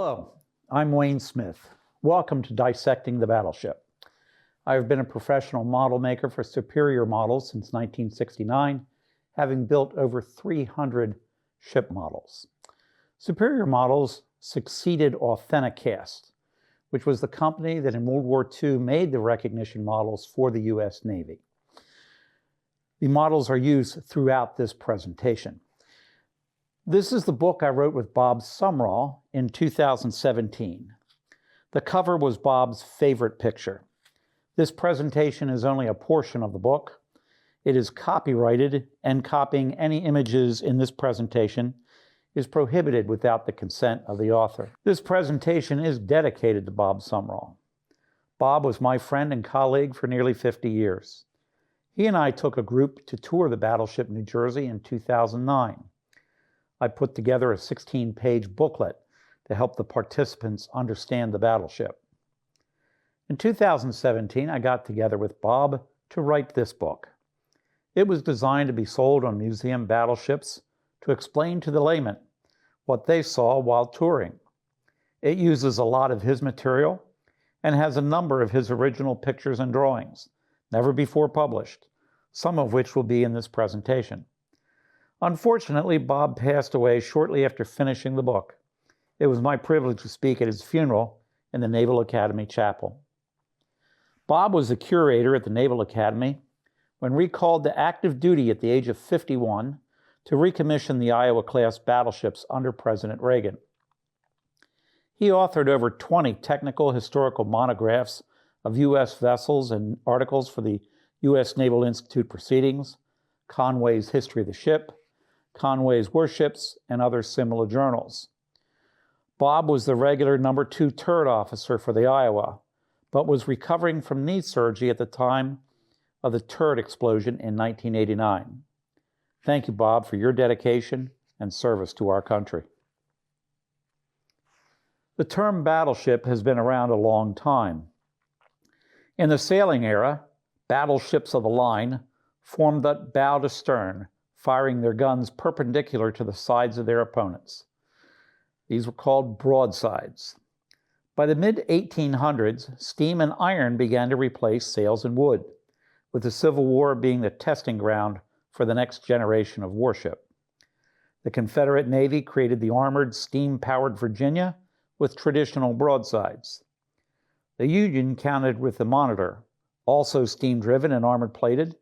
Hello, I'm Wayne Smith. Welcome to Dissecting the Battleship. I've been a professional model maker for Superior Models since 1969, having built over 300 ship models. Superior Models succeeded Authenticast, which was the company that in World War II made the recognition models for the U.S. Navy. The models are used throughout this presentation. This is the book I wrote with Bob Sumrall in 2017. The cover was Bob's favorite picture. This presentation is only a portion of the book. It is copyrighted, and copying any images in this presentation is prohibited without the consent of the author. This presentation is dedicated to Bob Sumrall. Bob was my friend and colleague for nearly 50 years. He and I took a group to tour the Battleship New Jersey in 2009. I put together a 16-page booklet to help the participants understand the battleship. In 2017, I got together with Bob to write this book. It was designed to be sold on museum battleships to explain to the layman what they saw while touring. It uses a lot of his material and has a number of his original pictures and drawings, never before published, some of which will be in this presentation. Unfortunately, Bob passed away shortly after finishing the book. It was my privilege to speak at his funeral in the Naval Academy Chapel. Bob was the curator at the Naval Academy when recalled to active duty at the age of 51 to recommission the Iowa-class battleships under President Reagan. He authored over 20 technical historical monographs of U.S. vessels and articles for the U.S. Naval Institute Proceedings, Conway's History of the Ship, Conway's Warships, and other similar journals. Bob was the regular number 2 turret officer for the Iowa, but was recovering from knee surgery at the time of the turret explosion in 1989. Thank you, Bob, for your dedication and service to our country. The term battleship has been around a long time. In the sailing era, battleships of the line formed at bow to stern, firing their guns perpendicular to the sides of their opponents. These were called broadsides. By the mid-1800s, steam and iron began to replace sails and wood, with the Civil War being the testing ground for the next generation of warship. The Confederate Navy created the armored, steam-powered Virginia with traditional broadsides. The Union countered with the Monitor, also steam-driven and armor-plated,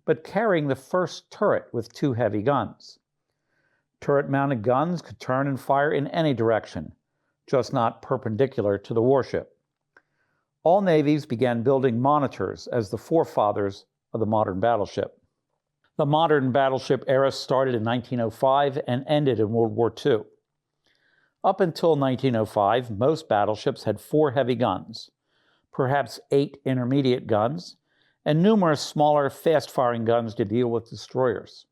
but carrying the first turret with 2 heavy guns. Turret-mounted guns could turn and fire in any direction, just not perpendicular to the warship. All navies began building monitors as the forefathers of the modern battleship. The modern battleship era started in 1905 and ended in World War II. Up until 1905, most battleships had 4 heavy guns, perhaps 8 intermediate guns, and numerous smaller, fast-firing guns to deal with destroyers.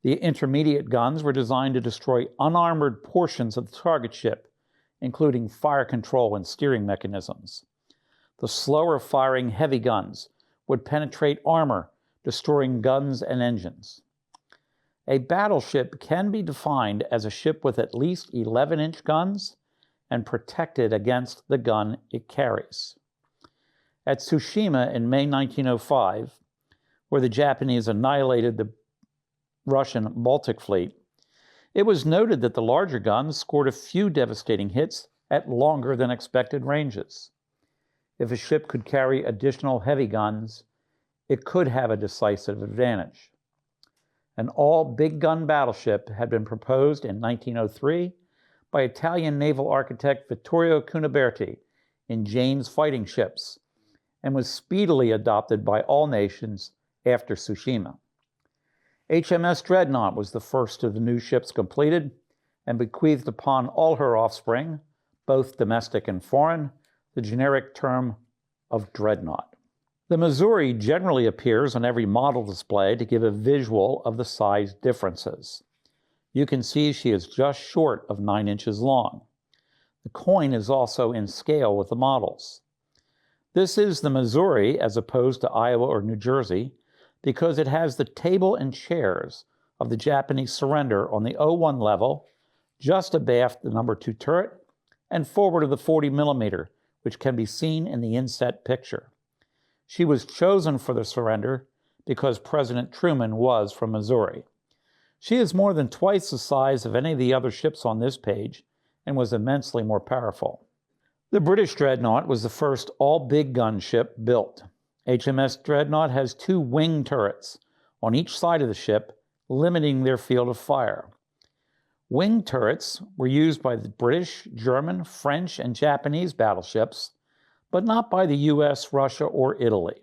The intermediate guns were designed to destroy unarmored portions of the target ship, including fire control and steering mechanisms. The slower-firing heavy guns would penetrate armor, destroying guns and engines. A battleship can be defined as a ship with at least 11-inch guns and protected against the gun it carries. At Tsushima in May 1905, where the Japanese annihilated the Russian Baltic Fleet, it was noted that the larger guns scored a few devastating hits at longer than expected ranges. If a ship could carry additional heavy guns, it could have a decisive advantage. An all-big-gun battleship had been proposed in 1903 by Italian naval architect Vittorio Cuniberti in Jane's fighting ships, and was speedily adopted by all nations after Tsushima. HMS Dreadnought was the first of the new ships completed and bequeathed upon all her offspring, both domestic and foreign, the generic term of Dreadnought. The Missouri generally appears on every model display to give a visual of the size differences. You can see she is just short of 9 inches long. The coin is also in scale with the models. This is the Missouri as opposed to Iowa or New Jersey because it has the table and chairs of the Japanese surrender on the O1 level, just abaft the number 2 turret, and forward of the 40mm, which can be seen in the inset picture. She was chosen for the surrender because President Truman was from Missouri. She is more than twice the size of any of the other ships on this page and was immensely more powerful. The British Dreadnought was the first all-big gun ship built. HMS Dreadnought has 2 wing turrets on each side of the ship, limiting their field of fire. Wing turrets were used by the British, German, French, and Japanese battleships, but not by the US, Russia, or Italy.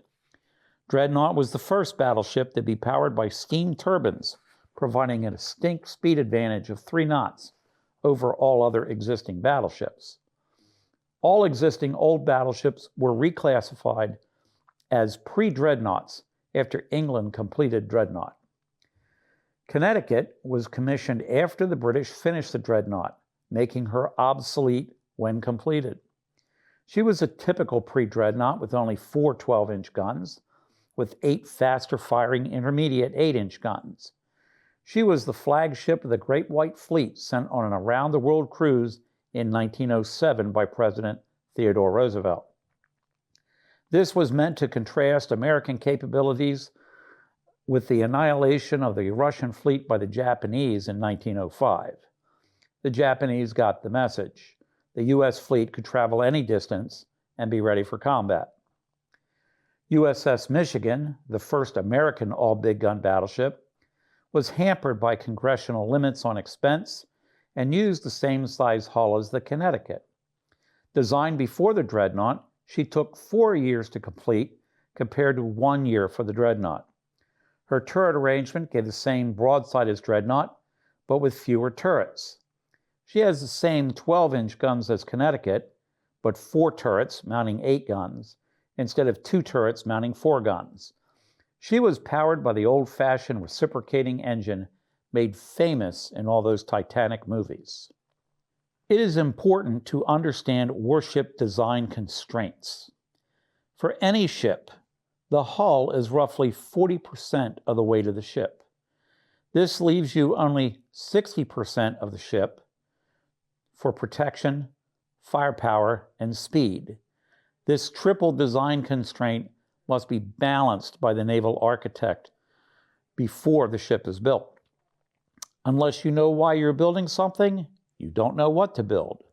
Dreadnought was the first battleship to be powered by steam turbines, providing a distinct speed advantage of 3 knots over all other existing battleships. All existing old battleships were reclassified as pre-dreadnoughts after England completed Dreadnought. Connecticut was commissioned after the British finished the Dreadnought, making her obsolete when completed. She was a typical pre-Dreadnought with only 4 12-inch guns, with 8 faster-firing intermediate 8-inch guns. She was the flagship of the Great White Fleet sent on an around-the-world cruise in 1907 by President Theodore Roosevelt. This was meant to contrast American capabilities with the annihilation of the Russian fleet by the Japanese in 1905. The Japanese got the message. The U.S. fleet could travel any distance and be ready for combat. USS Michigan, the first American all-big gun battleship, was hampered by congressional limits on expense and used the same size hull as the Connecticut. Designed before the Dreadnought, she took 4 years to complete compared to 1 year for the Dreadnought. Her turret arrangement gave the same broadside as Dreadnought, but with fewer turrets. She has the same 12-inch guns as Connecticut, but 4 turrets mounting 8 guns, instead of 2 turrets mounting 4 guns. She was powered by the old-fashioned reciprocating engine made famous in all those Titanic movies. It is important to understand warship design constraints. For any ship, the hull is roughly 40% of the weight of the ship. This leaves you only 60% of the ship for protection, firepower, and speed. This triple design constraint must be balanced by the naval architect before the ship is built. Unless you know why you're building something, you don't know what to build.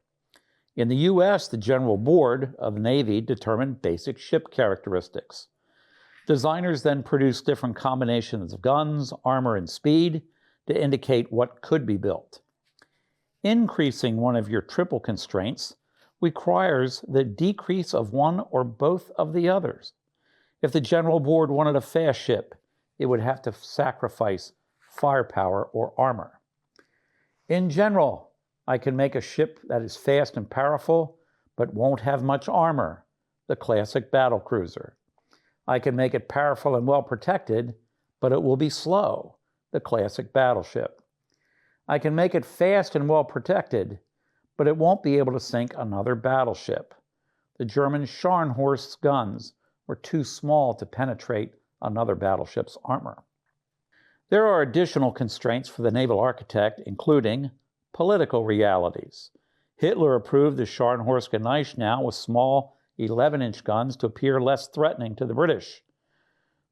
In the U.S., the General Board of the Navy determined basic ship characteristics. Designers then produced different combinations of guns, armor, and speed to indicate what could be built. Increasing one of your triple constraints requires the decrease of one or both of the others. If the General Board wanted a fast ship, it would have to sacrifice firepower or armor. In general, I can make a ship that is fast and powerful, but won't have much armor, the classic battle cruiser. I can make it powerful and well protected, but it will be slow, the classic battleship. I can make it fast and well protected, but it won't be able to sink another battleship. The German Scharnhorst's guns were too small to penetrate another battleship's armor. There are additional constraints for the naval architect, including political realities. Hitler approved the Scharnhorst-Gneisenau with small 11-inch guns to appear less threatening to the British.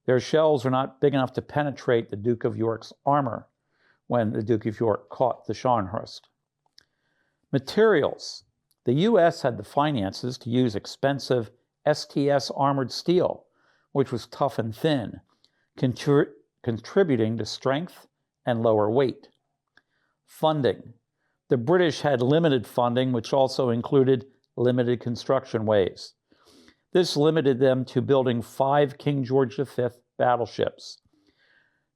Their shells are not big enough to penetrate the Duke of York's armor when the Duke of York caught the Scharnhorst. Materials. The U.S. had the finances to use expensive STS armored steel, which was tough and thin, contributing to strength and lower weight. Funding. The British had limited funding, which also included limited construction ways. This limited them to building 5 King George V battleships.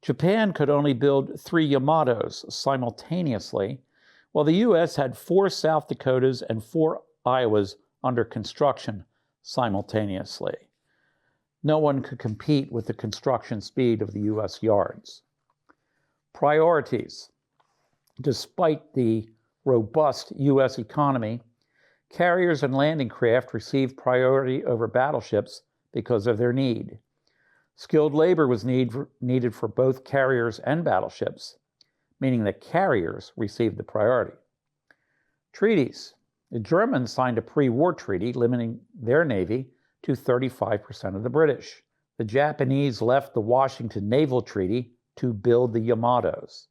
Japan could only build 3 Yamatos simultaneously, while the U.S. had 4 South Dakotas and 4 Iowas under construction simultaneously. No one could compete with the construction speed of the U.S. yards. Priorities. Despite the robust U.S. economy, carriers and landing craft received priority over battleships because of their need. Skilled labor was needed for both carriers and battleships, meaning that carriers received the priority. Treaties. The Germans signed a pre-war treaty limiting their navy to 35% of the British. The Japanese left the Washington Naval Treaty to build the Yamatos.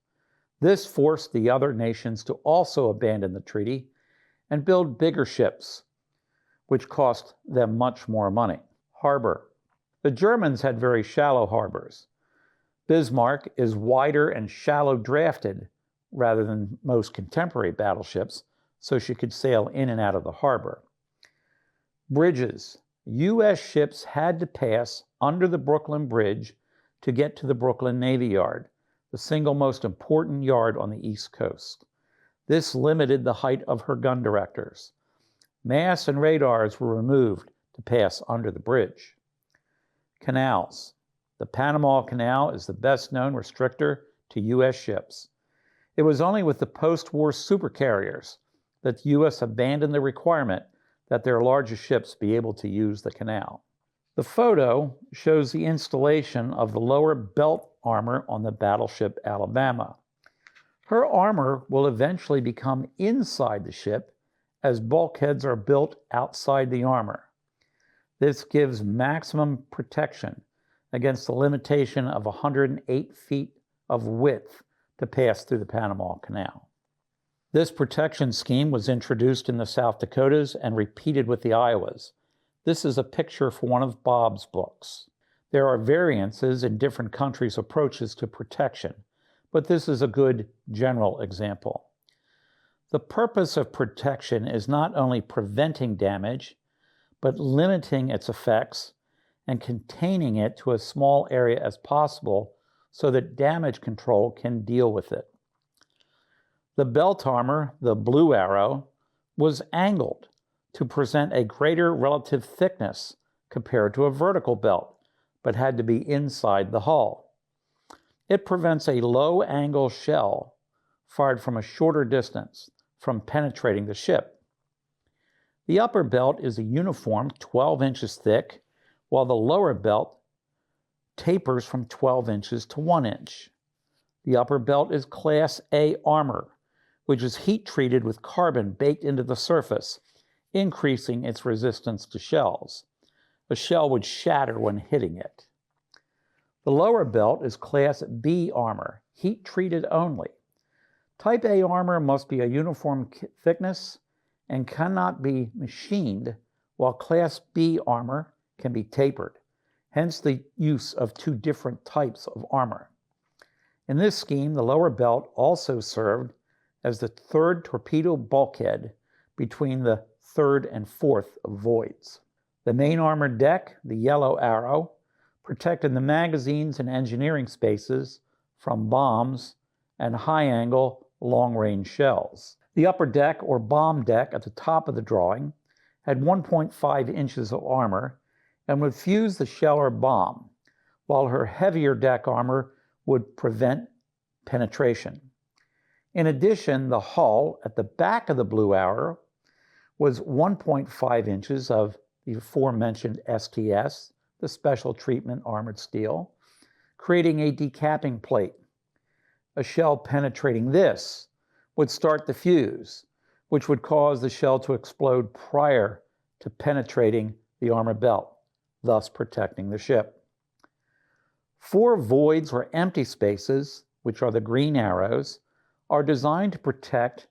This forced the other nations to also abandon the treaty and build bigger ships, which cost them much more money. Harbor. The Germans had very shallow harbors. Bismarck is wider and shallow drafted rather than most contemporary battleships, so she could sail in and out of the harbor. Bridges. U.S. ships had to pass under the Brooklyn Bridge to get to the Brooklyn Navy Yard, the single most important yard on the East Coast. This limited the height of her gun directors. Masts and radars were removed to pass under the bridge. Canals. The Panama Canal is the best-known restrictor to U.S. ships. It was only with the post-war supercarriers that the U.S. abandoned the requirement that their largest ships be able to use the canal. The photo shows the installation of the lower belt armor on the battleship Alabama. Her armor will eventually become inside the ship as bulkheads are built outside the armor. This gives maximum protection against the limitation of 108 feet of width to pass through the Panama Canal. This protection scheme was introduced in the South Dakotas and repeated with the Iowas. This is a picture for one of Bob's books. There are variances in different countries' approaches to protection, but this is a good general example. The purpose of protection is not only preventing damage, but limiting its effects and containing it to as small area as possible so that damage control can deal with it. The belt armor, the Blue Arrow, was angled to present a greater relative thickness compared to a vertical belt, but had to be inside the hull. It prevents a low-angle shell fired from a shorter distance from penetrating the ship. The upper belt is a uniform 12 inches thick, while the lower belt tapers from 12 inches to 1 inch. The upper belt is Class A armor, which is heat-treated with carbon baked into the surface, increasing its resistance to shells. A shell would shatter when hitting it. The lower belt is Class B armor, heat-treated only. Type A armor must be a uniform thickness and cannot be machined, while Class B armor can be tapered, hence the use of two different types of armor. In this scheme, the lower belt also served as the third torpedo bulkhead between the third and fourth voids. The main armored deck, the Yellow Arrow, protected the magazines and engineering spaces from bombs and high-angle, long-range shells. The upper deck, or bomb deck, at the top of the drawing had 1.5 inches of armor and would fuse the shell or bomb, while her heavier deck armor would prevent penetration. In addition, the hull at the back of the Blue Arrow was 1.5 inches of the aforementioned STS, the special treatment armored steel, creating a decapping plate. A shell penetrating this would start the fuse, which would cause the shell to explode prior to penetrating the armor belt, thus protecting the ship. 4 voids or empty spaces, which are the green arrows, are designed to protect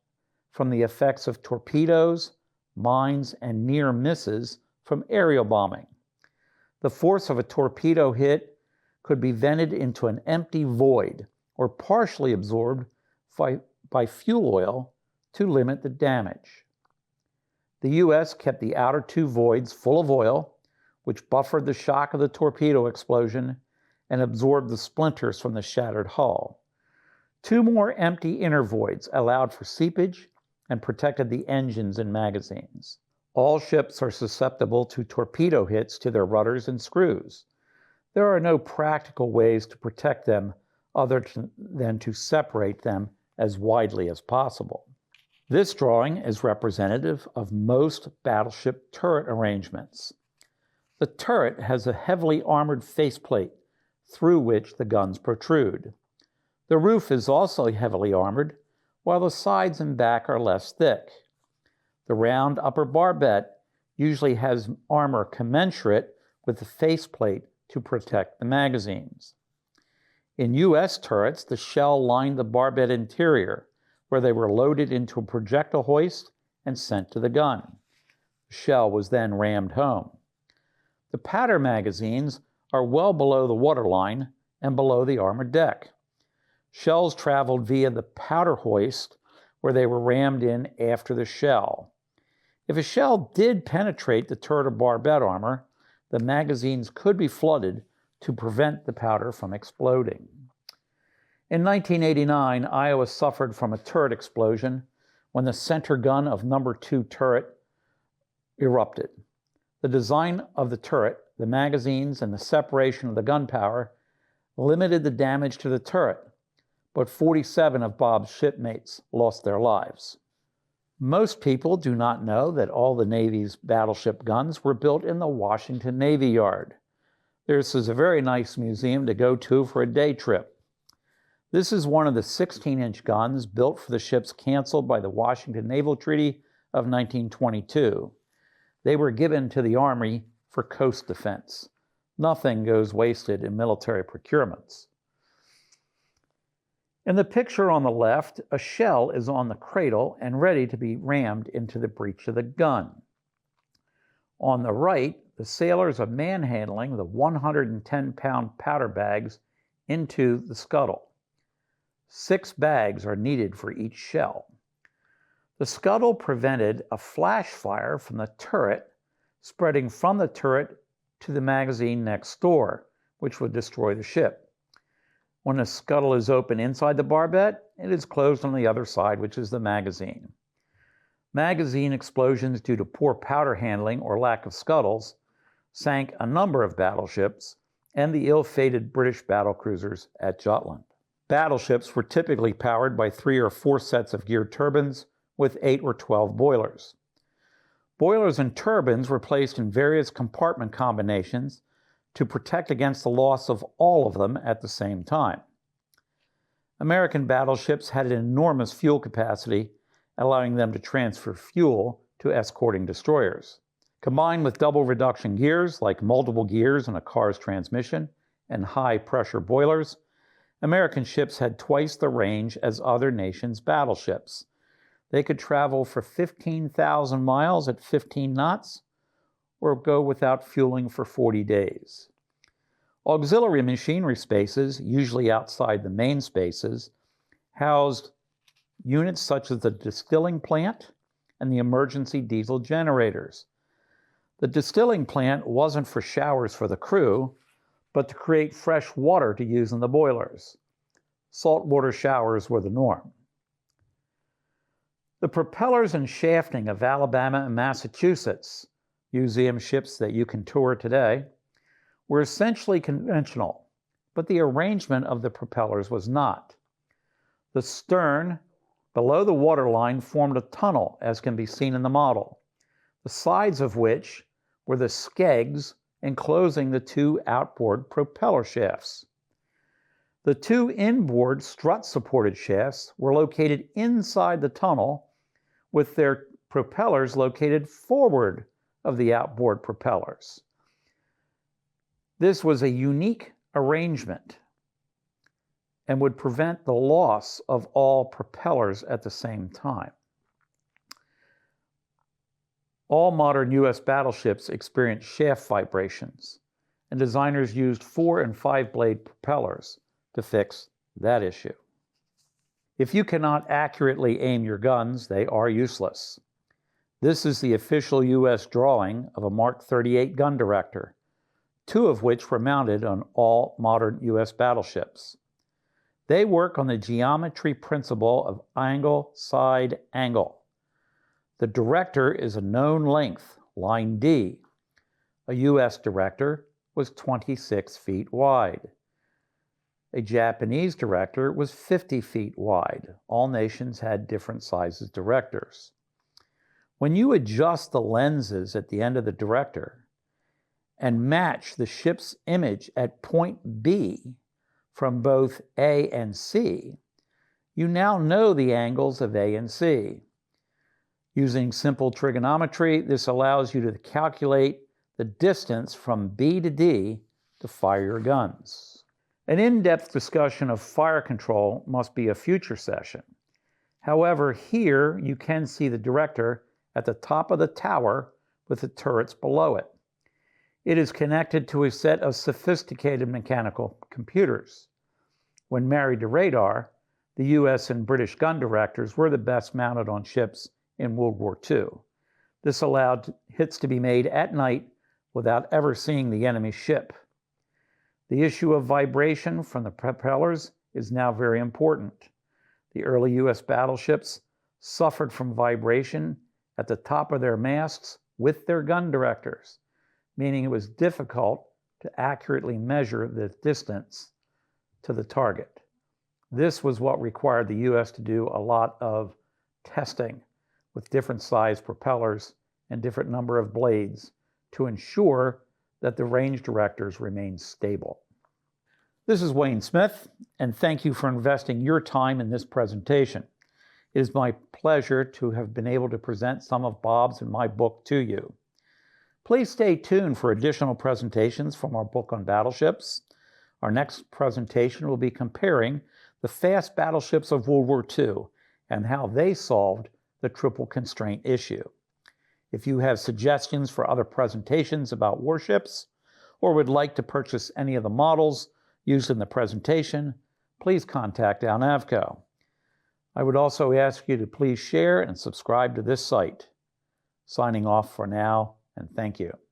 from the effects of torpedoes, mines, and near misses from aerial bombing. The force of a torpedo hit could be vented into an empty void or partially absorbed by fuel oil to limit the damage. The U.S. kept the outer 2 voids full of oil, which buffered the shock of the torpedo explosion and absorbed the splinters from the shattered hull. 2 more empty inner voids allowed for seepage and protected the engines and magazines. All ships are susceptible to torpedo hits to their rudders and screws. There are no practical ways to protect them other than to separate them as widely as possible. This drawing is representative of most battleship turret arrangements. The turret has a heavily armored faceplate through which the guns protrude. The roof is also heavily armored, while the sides and back are less thick. The round upper barbette usually has armor commensurate with the faceplate to protect the magazines. In U.S. turrets, the shell lined the barbette interior, where they were loaded into a projectile hoist and sent to the gun. The shell was then rammed home. The powder magazines are well below the waterline and below the armored deck. Shells traveled via the powder hoist, where they were rammed in after the shell. If a shell did penetrate the turret or barbette armor, the magazines could be flooded to prevent the powder from exploding. In 1989, Iowa suffered from a turret explosion when the center gun of No. 2 turret erupted. The design of the turret, the magazines, and the separation of the gunpowder limited the damage to the turret, but 47 of Bob's shipmates lost their lives. Most people do not know that all the Navy's battleship guns were built in the Washington Navy Yard. This is a very nice museum to go to for a day trip. This is one of the 16-inch guns built for the ships canceled by the Washington Naval Treaty of 1922. They were given to the Army for coast defense. Nothing goes wasted in military procurements. In the picture on the left, a shell is on the cradle and ready to be rammed into the breech of the gun. On the right, the sailors are manhandling the 110-pound powder bags into the scuttle. 6 bags are needed for each shell. The scuttle prevented a flash fire from the turret spreading from the turret to the magazine next door, which would destroy the ship. When the scuttle is open inside the barbette, it is closed on the other side, which is the magazine. Magazine explosions due to poor powder handling or lack of scuttles sank a number of battleships and the ill-fated British battlecruisers at Jutland. Battleships were typically powered by 3 or 4 sets of geared turbines with 8 or 12 boilers. Boilers and turbines were placed in various compartment combinations to protect against the loss of all of them at the same time. American battleships had an enormous fuel capacity, allowing them to transfer fuel to escorting destroyers. Combined with double reduction gears, like multiple gears in a car's transmission, and high-pressure boilers, American ships had twice the range as other nations' battleships. They could travel for 15,000 miles at 15 knots, or go without fueling for 40 days. Auxiliary machinery spaces, usually outside the main spaces, housed units such as the distilling plant and the emergency diesel generators. The distilling plant wasn't for showers for the crew, but to create fresh water to use in the boilers. Saltwater showers were the norm. The propellers and shafting of Alabama and Massachusetts, museum ships that you can tour today, were essentially conventional, but the arrangement of the propellers was not. The stern, below the waterline, formed a tunnel, as can be seen in the model, the sides of which were the skegs enclosing the 2 outboard propeller shafts. The 2 inboard strut-supported shafts were located inside the tunnel, with their propellers located forward of the outboard propellers. This was a unique arrangement and would prevent the loss of all propellers at the same time. All modern U.S. battleships experience shaft vibrations, and designers used 4 and 5 blade propellers to fix that issue. If you cannot accurately aim your guns, they are useless. This is the official U.S. drawing of a Mark 38 gun director, 2 of which were mounted on all modern U.S. battleships. They work on the geometry principle of angle, side, angle. The director is a known length, line D. A U.S. director was 26 feet wide. A Japanese director was 50 feet wide. All nations had different sizes directors. When you adjust the lenses at the end of the director and match the ship's image at point B from both A and C, you now know the angles of A and C. Using simple trigonometry, this allows you to calculate the distance from B to D to fire your guns. An in-depth discussion of fire control must be a future session. However, here you can see the director at the top of the tower with the turrets below it. It is connected to a set of sophisticated mechanical computers. When married to radar, the US and British gun directors were the best mounted on ships in World War II. This allowed hits to be made at night without ever seeing the enemy ship. The issue of vibration from the propellers is now very important. The early US battleships suffered from vibration at the top of their masts with their gun directors, meaning it was difficult to accurately measure the distance to the target. This was what required the US to do a lot of testing with different size propellers and different number of blades to ensure that the range directors remained stable. This is Wayne Smith, and thank you for investing your time in this presentation. It is my pleasure to have been able to present some of Bob's and my book to you. Please stay tuned for additional presentations from our book on battleships. Our next presentation will be comparing the fast battleships of World War II and how they solved the triple constraint issue. If you have suggestions for other presentations about warships or would like to purchase any of the models used in the presentation, please contact Al Navco. I would also ask you to please share and subscribe to this site. Signing off for now, and thank you.